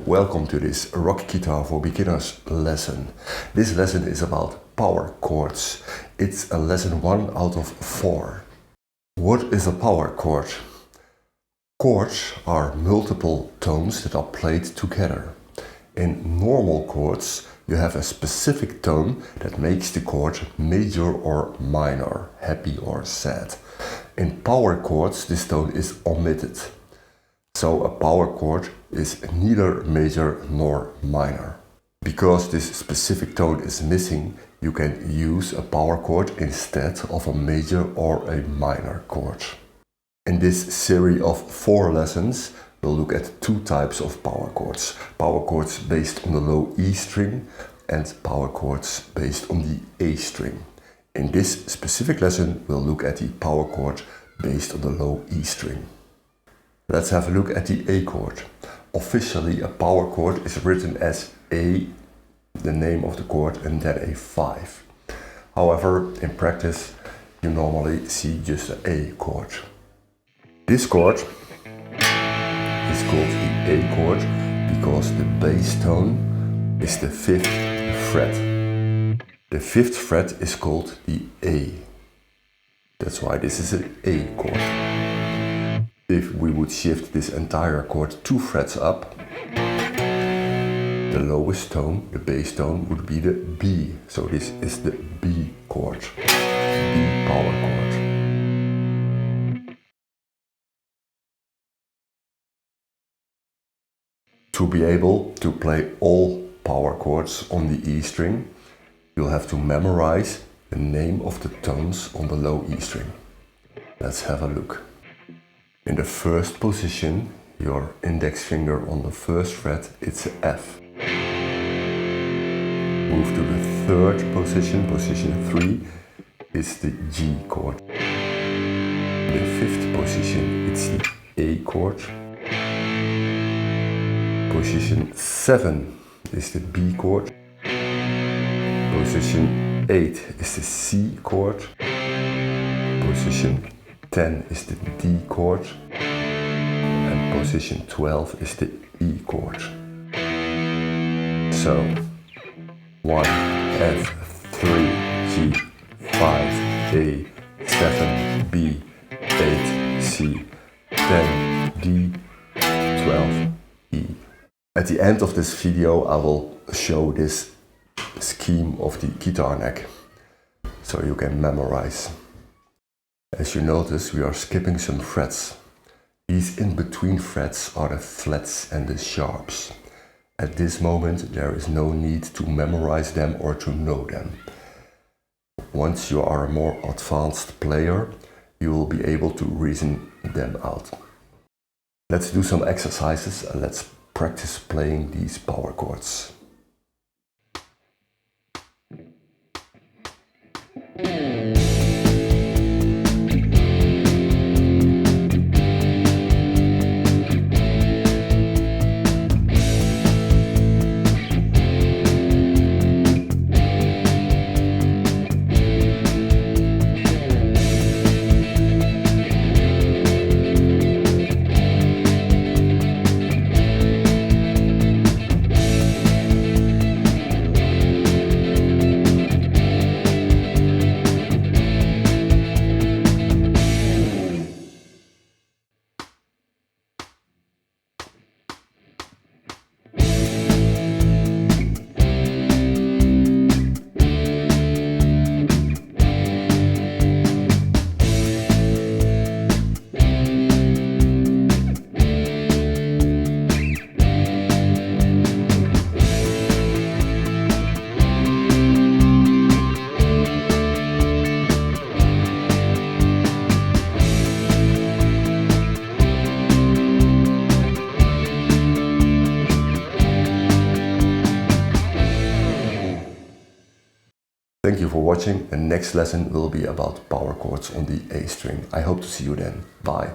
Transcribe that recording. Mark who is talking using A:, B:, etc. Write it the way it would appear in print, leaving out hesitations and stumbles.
A: welcome to this rock guitar for beginners lesson. This lesson is about power chords. It's a lesson 1 out of 4. What is a power chord? Chords are multiple tones that are played together. In normal chords, you have a specific tone that makes the chord major or minor, happy or sad. In power chords, this tone is omitted. So a power chord is neither major nor minor. Because this specific tone is missing, you can use a power chord instead of a major or a minor chord. In this series of 4 lessons, we'll look at 2 types of power chords. Power chords based on the low E string and power chords based on the A string. In this specific lesson, we'll look at the power chord based on the low E string. Let's have a look at the A chord. Officially, a power chord is written as A, the name of the chord, and then a 5. However, in practice, you normally see just an A chord. This chord is called the A chord because the bass tone is the 5th fret. The 5th fret is called the A. That's why this is an A chord. If we would shift this entire chord 2 frets up, the lowest tone, the bass tone, would be the B. So this is the B chord, B power chord. To be able to play all power chords on the E string, you'll have to memorize the name of the tones on the low E string. Let's have a look. In the first position, your index finger on the 1st fret, it's a F. Move to the 3rd position, position 3, it's the G chord. The 5th position, it's the A chord. Position 7 is the B chord. Position 8 is the C chord. Position 10 is the D chord. And position 12 is the E chord. So 1, F, 3, G, 5, A, 7, B, 8, C, 10, D, 12, E. At the end of this video, I will show this scheme of the guitar neck, so you can memorize. As you notice, we are skipping some frets. These in-between frets are the flats and the sharps. At this moment, there is no need to memorize them or to know them. Once you are a more advanced player, you will be able to reason them out. Let's do some exercises and let's practice playing these power chords. Thank you for watching. The next lesson will be about power chords on the A string. I hope to see you then. Bye.